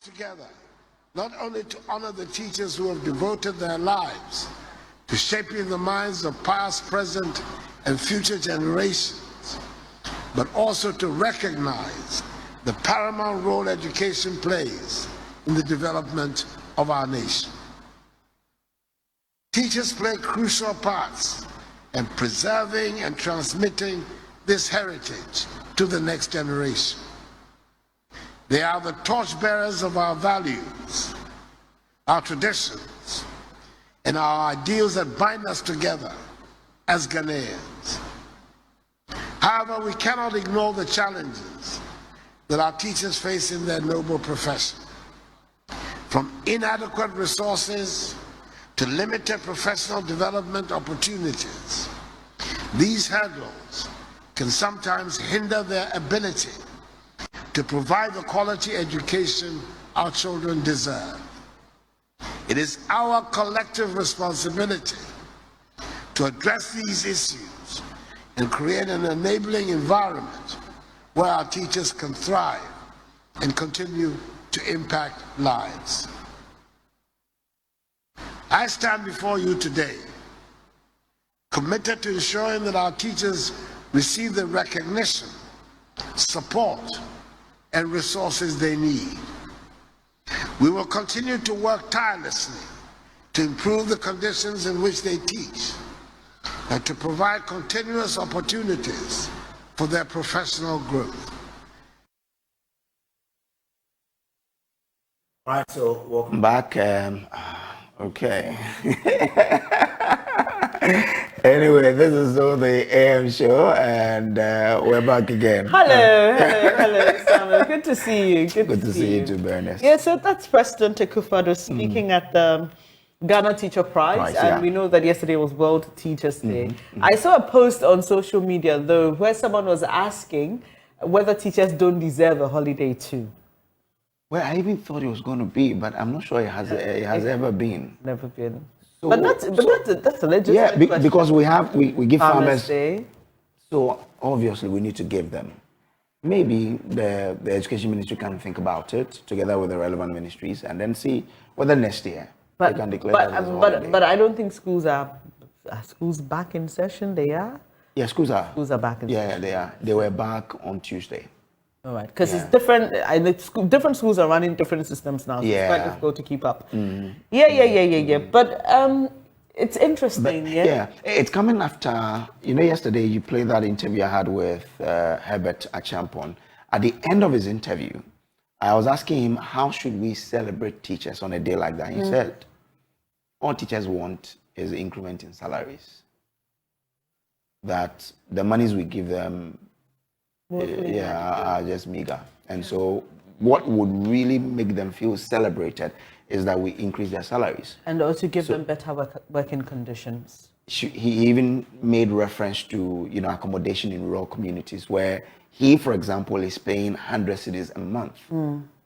together, not only to honor the teachers who have devoted their lives to shaping the minds of past, present, and future generations, but also to recognize the paramount role education plays in the development of our nation. Teachers play crucial parts in preserving and transmitting this heritage to the next generation. They are the torchbearers of our values, our traditions, and our ideals that bind us together as Ghanaians. However, we cannot ignore the challenges that our teachers face in their noble profession. From inadequate resources to limited professional development opportunities, these hurdles can sometimes hinder their ability to provide the quality education our children deserve. It is our collective responsibility to address these issues and create an enabling environment where our teachers can thrive and continue to impact lives. I stand before you today committed to ensuring that our teachers receive the recognition, support, and resources they need. We will continue to work tirelessly to improve the conditions in which they teach and to provide continuous opportunities for their professional growth. All right, so welcome back. Okay. Anyway, this is the AM show, and we're back again. Hello, Samuel. Good to see you. Good to see you too, Bernice. Yeah, so that's President Akufo-Addo speaking at the Ghana Teacher Prize, and we know that yesterday was World Teachers Day. I saw a post on social media, though, where someone was asking whether teachers don't deserve a holiday too. Well, I even thought it was going to be, but I'm not sure it has ever been. Never been. So, but that's a legitimate question. Because we give farmers Day. So obviously we need to give them. Maybe the education ministry can think about it together with the relevant ministries and then see whether next year they can declare that as a holiday. But I don't think schools are schools back in session. They are. Yeah, schools are. Schools are back in session. Yeah, they are. They were back on Tuesday. All right, because it's different. Different schools are running different systems now, so it's quite difficult to keep up. Yeah. But it's interesting. It's coming after, yesterday you played that interview I had with Herbert Achampon. At the end of his interview, I was asking him, how should we celebrate teachers on a day like that? He said, all teachers want is increment in salaries. That the monies we give them are just meager. And so what would really make them feel celebrated is that we increase their salaries. And also give them better working conditions. He even made reference to, accommodation in rural communities where he, for example, is paying 100 cedis a month.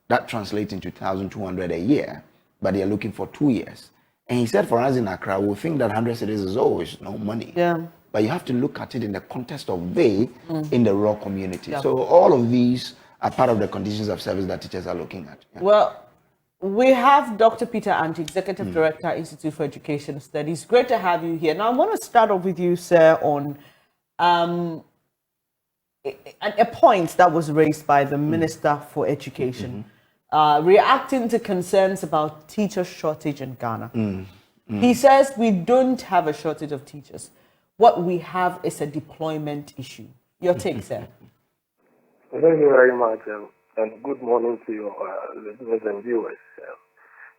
That translates into 1,200 a year, but they're looking for 2 years. And he said for us in Accra, we think that 100 cedis is always no money. Yeah. But you have to look at it in the context of they in the rural community. Yeah. So all of these are part of the conditions of service that teachers are looking at. Yeah. Well, we have Dr. Peter Anti, Executive Director, Institute for Education Studies. Great to have you here. Now, I want to start off with you, sir, on a point that was raised by the Minister for Education, reacting to concerns about teacher shortage in Ghana. He says we don't have a shortage of teachers. What we have is a deployment issue. Your take, sir? Thank you very much, and good morning to your listeners and viewers.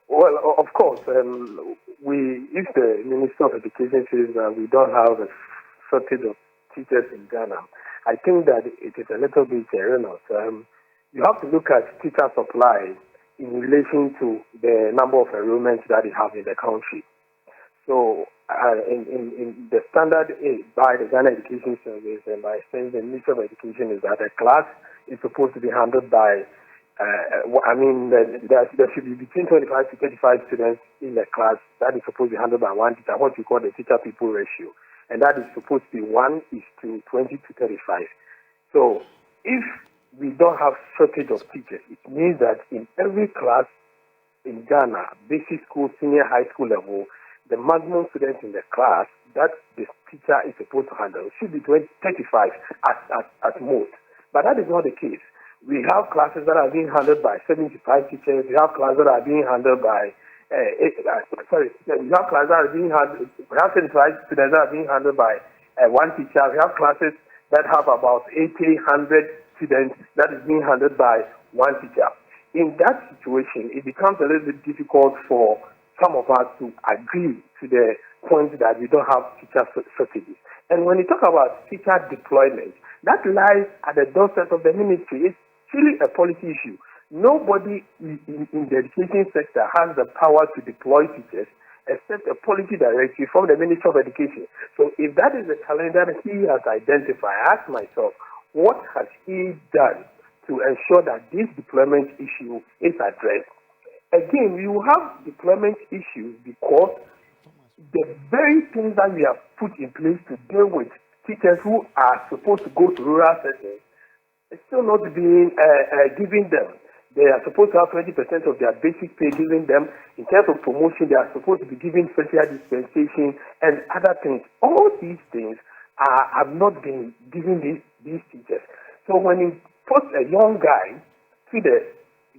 Well, of course, if the Minister of Education says that we don't have a shortage of teachers in Ghana, I think that it is a little bit erroneous. You have to look at teacher supply in relation to the number of enrollments that you have in the country. So, in the standard by the Ghana Education Service and by extension the Ministry of Education is that a class is supposed to be handled by, there should be between 25 to 35 students in the class. That is supposed to be handled by one teacher, what we call the teacher-people ratio. And that is supposed to be 1:20 to 35. So if we don't have shortage of teachers. It means that in every class in Ghana, basic school, senior high school level, the maximum students in the class that the teacher is supposed to handle should be 35 at most. But that is not the case. We have classes that are being handled by 75 teachers. We have classes that are being handled by, we have classes that are being handled, we have 75 students that are being handled by one teacher. We have classes that have about 80, 100 students that is being handled by one teacher. In that situation, it becomes a little bit difficult for some of us to agree to the point that we don't have teacher shortages. And when you talk about teacher deployment, that lies at the doorstep of the ministry. It's really a policy issue. Nobody in the education sector has the power to deploy teachers except a policy directive from the Ministry of Education. So if that is the challenge that he has identified, I ask myself, what has he done to ensure that this deployment issue is addressed? Again, we will have deployment issues because the very things that we have put in place to deal with teachers who are supposed to go to rural settings is still not being given them. They are supposed to have 20% of their basic pay given them. In terms of promotion, they are supposed to be given special dispensation and other things. All these things have not been given these teachers. So when you put a young guy to the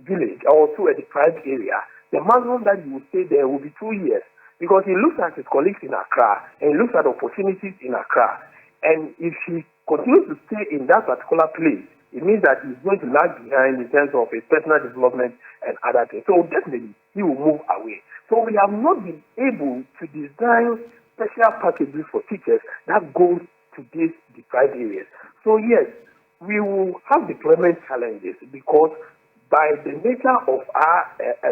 village or to a deprived area, the maximum that you will stay there will be 2 years, because he looks at his colleagues in Accra and he looks at opportunities in Accra. And if he continues to stay in that particular place, it means that he's going to lag behind in terms of his personal development and other things. So definitely, he will move away. So we have not been able to design special packages for teachers that goes to these deprived areas. So yes, we will have deployment challenges because by the nature of our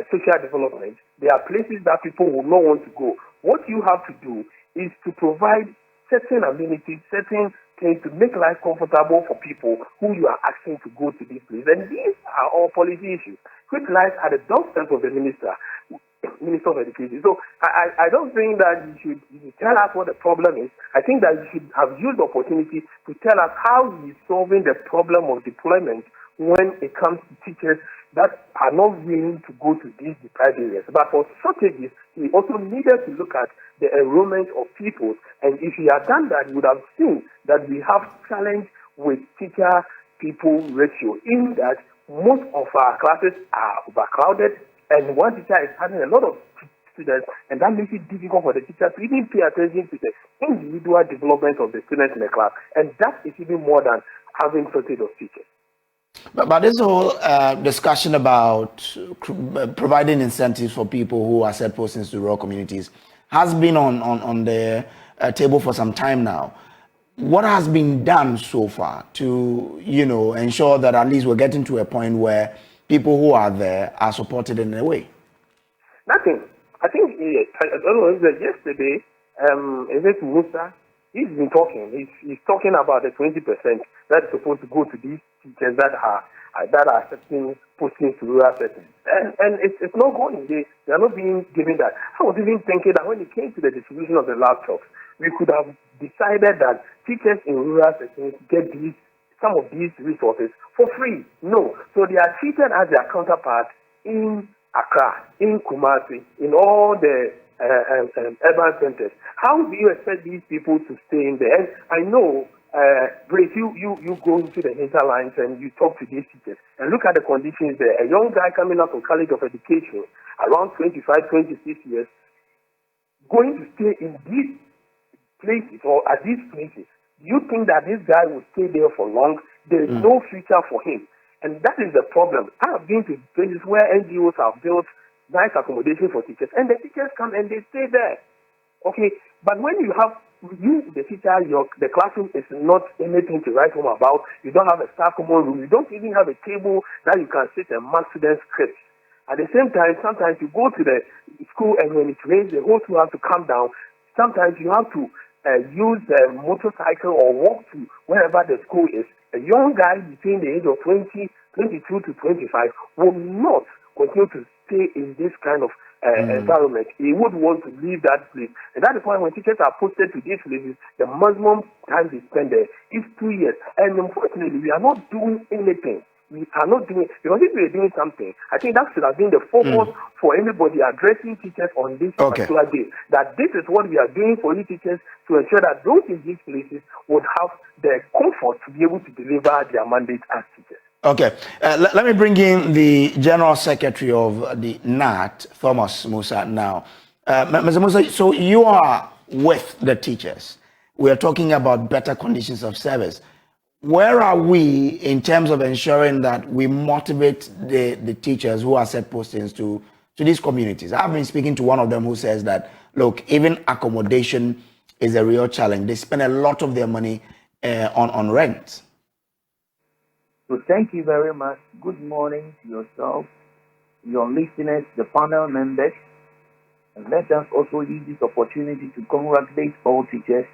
social development, there are places that people will not want to go. What you have to do is to provide certain amenities, certain things to make life comfortable for people who you are asking to go to this place. And these are all policy issues which lies at the doorstep of the Minister of Education. So I don't think that you should tell us what the problem is. I think that you should have used the opportunity to tell us how he is solving the problem of deployment when it comes to teachers that are not willing to go to these deprived areas. But for shortages, he also needed to look at the enrollment of people. And if he had done that, he would have seen that we have challenge with teacher-people ratio, in that most of our classes are overcrowded, and one teacher is having a lot of students, and that makes it difficult for the teacher to even pay attention to the individual development of the students in the class. And that is even more than having shortage of teachers. But this whole discussion about providing incentives for people who are set postings to rural communities has been on the table for some time now. What has been done so far to, ensure that at least we're getting to a point where people who are there are supported in a way? Nothing. I think, I don't know, yesterday, is it Musa? He's been talking. He's talking about the 20% that's supposed to go to these teachers that are accepting postings to rural settings. And it's not going. They are not being given that. I was even thinking that when it came to the distribution of the laptops, we could have decided that teachers in rural settings get some of these resources for free. No. So they are treated as their counterparts in Accra, in Kumasi, in all the urban centers. How do you expect these people to stay in there? And I know, Grace, you go into the hinterlands and you talk to these teachers and look at the conditions there. A young guy coming up from College of Education, around 25, 26 years, going to stay in these places or at these places. Do you think that this guy will stay there for long? There is no future for him. And that is the problem. I have been to places where NGOs have built nice accommodation for teachers, and the teachers come and they stay there. Okay, but when you have the teacher, the classroom is not anything to write home about. You don't have a staff common room. You don't even have a table that you can sit and mark students' scripts. At the same time, sometimes you go to the school and when it rains, the whole school has to come down. Sometimes you have to use a motorcycle or walk to wherever the school is. A young guy between the age of 22 to 25 will not continue to stay in this kind of environment. He would want to leave that place. And that is why when teachers are posted to these places, the maximum time they spend there is 2 years. And unfortunately, we are not doing anything we are not doing, because if we are doing something, I think that should have been the focus for anybody addressing teachers on this particular day. That this is what we are doing for you teachers to ensure that those in these places would have the comfort to be able to deliver their mandate as teachers. Okay, let me bring in the General Secretary of the NAT, Thomas Musa, now. Mr. Musa, so you are with the teachers. We are talking about better conditions of service. Where are we in terms of ensuring that we motivate the teachers who are set postings to these communities? I've been speaking to one of them who says that, look, even accommodation is a real challenge. They spend a lot of their money on rent. So thank you very much. Good morning to yourself, your listeners, the panel members. And let us also use this opportunity to congratulate all teachers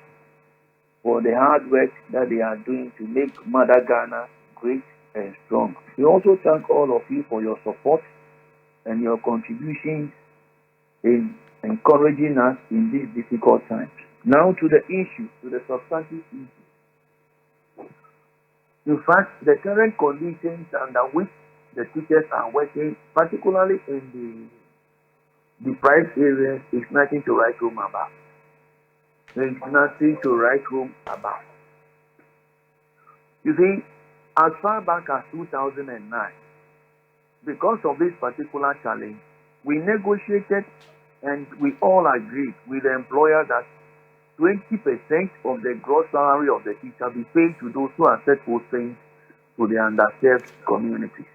for the hard work that they are doing to make Mother Ghana great and strong. We also thank all of you for your support and your contributions in encouraging us in these difficult times. Now to the issue, to the substantive issue. In fact, the current conditions under which the teachers are working, particularly in the deprived areas, is nothing to write home about. There is nothing to write home about. You see, as far back as 2009, because of this particular challenge, we negotiated and we all agreed with the employer that 20% of the gross salary of the teacher be paid to those who are set postings to the underserved communities.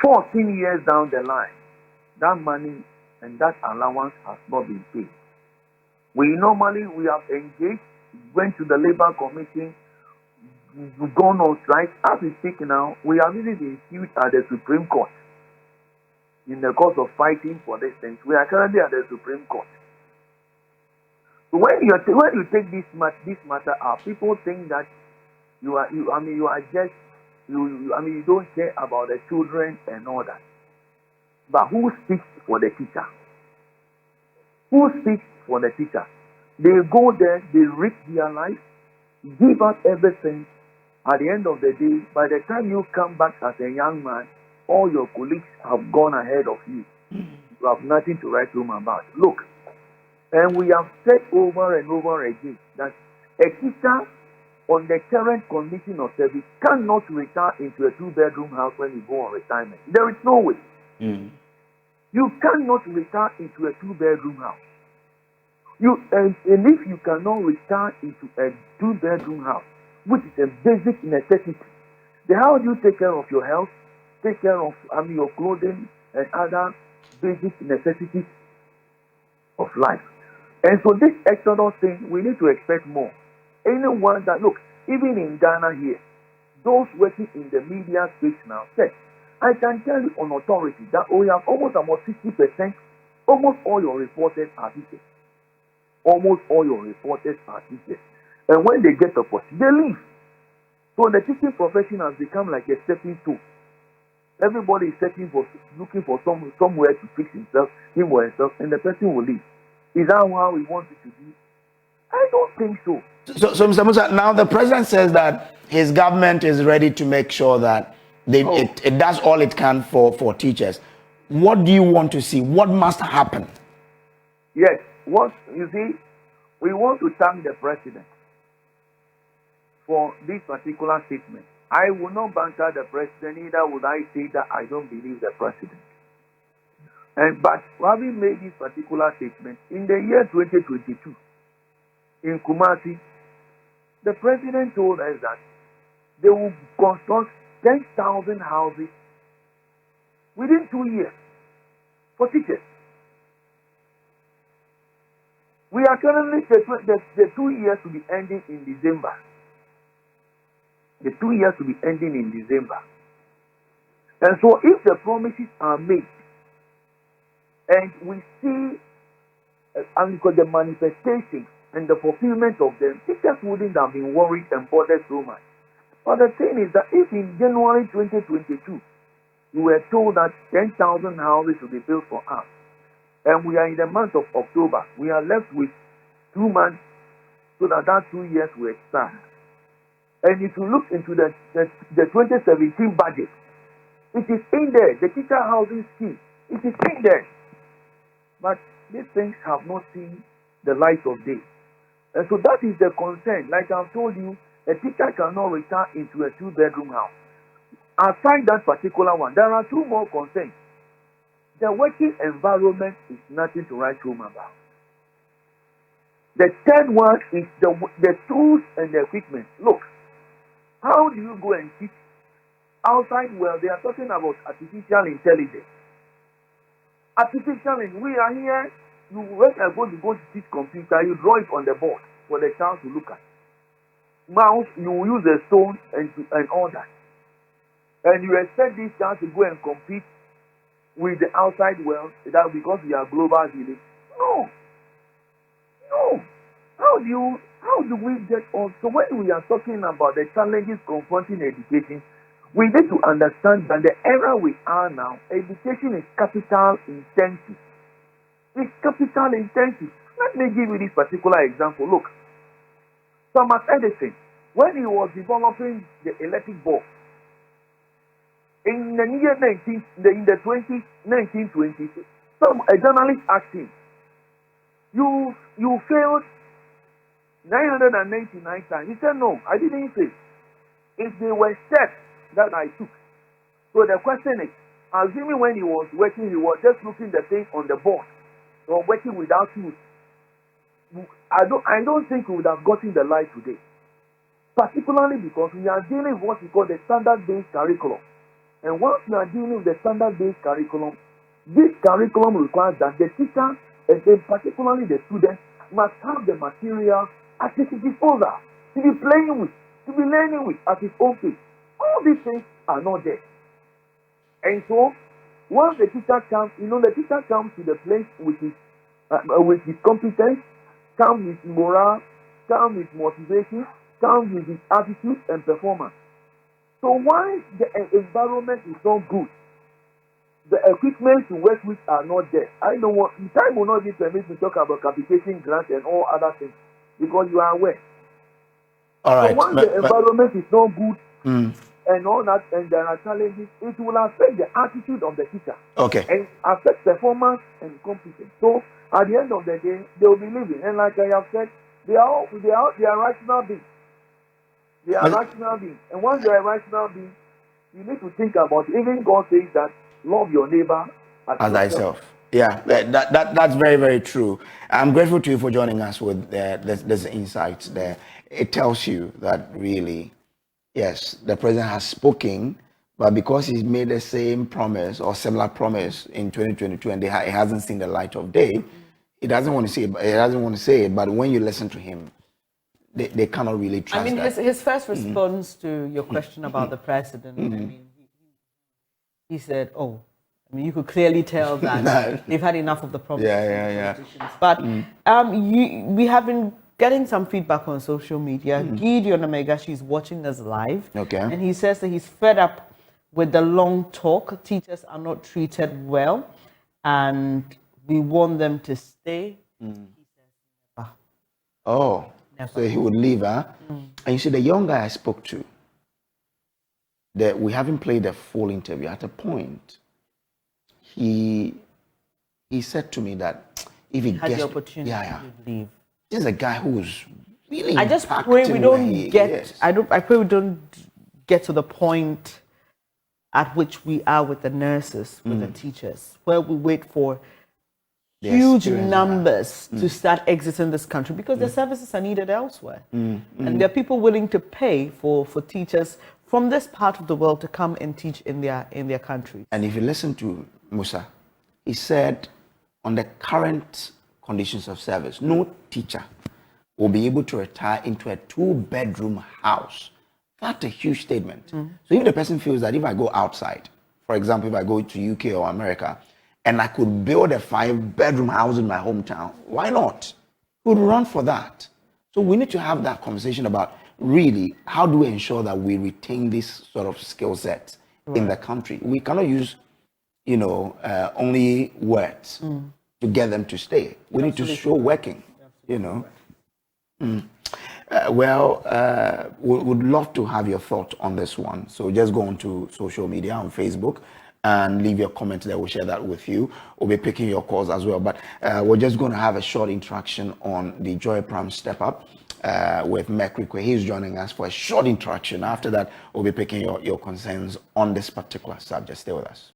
14 years down the line, that money and that allowance has not been paid. We have engaged, went to the Labour Commission, gone on strike. As we speak now, we are really been sued at the Supreme Court. In the course of fighting for this thing, we are currently at the Supreme Court. So when you take this matter up, people think that you don't care about the children and all that. But who speaks for the teacher? Who speaks for the teacher? They go there, they risk their life, give up everything. At the end of the day, by the time you come back as a young man, all your colleagues have gone ahead of you. You have nothing to write home about. Look, and we have said over and over again that a teacher on the current condition of service cannot retire into a two-bedroom house when you go on retirement. There is no way. You cannot retire into a two-bedroom house. And if you cannot retire into a two-bedroom house, which is a basic necessity, then how do you take care of your health, take care of your clothing and other basic necessities of life? And so this exodus thing, we need to expect more. Anyone that, look, even in Ghana here, those working in the media space now said, I can tell you on authority that we have almost about 60%, almost all your reporters are teachers. Almost all your reporters are teachers. And when they get a post, they leave. So the teaching profession has become like a stepping stone. Everybody is looking for somewhere to fix himself, him or herself, and the person will leave. Is that how we want it to be? I don't think so. So Mr. Musa, now the president says that his government is ready to make sure that it does all it can for teachers. What do you want to see? What must happen? Yes, you see, we want to thank the president for this particular statement. I will not banter the president, neither would I say that I don't believe the president. But having made this particular statement, in the year 2022, in Kumasi, the president told us that they will construct 10,000 houses within 2 years for teachers. We are currently, the 2 years to be ending in December. The 2 years to be ending in December. And so if the promises are made, and we see the manifestation and the fulfillment of them, teachers wouldn't have been worried and bothered so much. But the thing is that if in January 2022, we were told that 10,000 houses will be built for us, and we are in the month of October, we are left with 2 months so that 2 years will expire. And if you look into the 2017 budget, it is in there. The teacher housing scheme, it is in there. But these things have not seen the light of day. And so that is the concern. Like I've told you, a teacher cannot return into a 2-bedroom house. Aside that particular one, there are 2 more concerns. The working environment is nothing to write home about. The third one is the tools and the equipment. Look, how do you go and teach outside? Well, they are talking about artificial intelligence. We are here. When you are going to go to teach computer, you draw it on the board for the child to look at. Mouse, you will use a stone and all that. And you expect this child to go and compete with the outside world, that because we are global village. No. How do we get on? So when we are talking about the challenges confronting education, we need to understand that the era we are now, education is capital intensive. It's capital intensive. Let me give you this particular example. Look, Thomas Edison, when he was developing the electric bulb, in the year 1920s, a journalist asked him, you failed 999 times. He said, no, I didn't fail. If they were steps that I took. So the question is, assuming when he was working, he was just looking the thing on the board or working without tools. I don't think we would have gotten the light today. Particularly because we are dealing with what we call the standard-based curriculum. And once we are dealing with the standard-based curriculum, this curriculum requires that the teacher, and then particularly the student, must have the material at his disposal to be playing with, to be learning with at his own pace. All these things are not there. And so, once the teacher comes, the teacher comes to the place with his competence, comes with morale, comes with motivation, comes with his attitude and performance. So why the environment is not good, the equipment to work with are not there. I don't want, time will not be permitted to talk about capitation grants and all other things because you are aware. All right. So once the environment is not good and all that, and there are challenges, it will affect the attitude of the teacher. Okay. And affect performance and competence. So at the end of the day, they will be living. And like I have said, they are rational beings. They are rational beings. And once they are rational beings, you need to think about it. Even God says that love your neighbor as thyself. Yeah, that's very, very true. I'm grateful to you for joining us with this insight there. It tells you that really, yes, the president has spoken, but because he's made the same promise or similar promise in 2022 and it hasn't seen the light of day, he doesn't want to say it. He doesn't want to say it, but when you listen to him, they cannot really trust. I mean, his first response to your question about the president, I mean, he said, "Oh, I mean, you could clearly tell that they've had enough of the promises." Yeah. But we have been getting some feedback on social media. Gideon Omega, she's watching us live, and he says that he's fed up with the long talk. Teachers are not treated well, and we want them to stay. He says, never. Oh. Never. So he would leave, huh? And you see, the young guy I spoke to, that we haven't played the full interview. At a point, he said to me that if he had gets the opportunity to leave, this is a guy who's really. I just pray we don't get. I pray we don't get to the point at which we are with the nurses, with the teachers, where we wait for huge numbers to start exiting this country because their services are needed elsewhere. And there are people willing to pay for teachers from this part of the world to come and teach in their country. And if you listen to Musa, he said on the current conditions of service, no teacher will be able to retire into a 2-bedroom house. That's a huge statement. So if the person feels that if I go outside, for example, if I go to UK or America, and I could build a 5-bedroom house in my hometown, why not? We would run for that. So we need to have that conversation about really how do we ensure that we retain this sort of skill set in the country. We cannot use, only words to get them to stay. We need to show working, Would love to have your thought on this one. So just go onto social media on Facebook and leave your comment there. We'll share that with you. We'll be picking your calls as well. But we're just going to have a short interaction on the Joy Prime Step Up with Mekrikwe. He's joining us for a short interaction. After that, we'll be picking your concerns on this particular subject. Stay with us.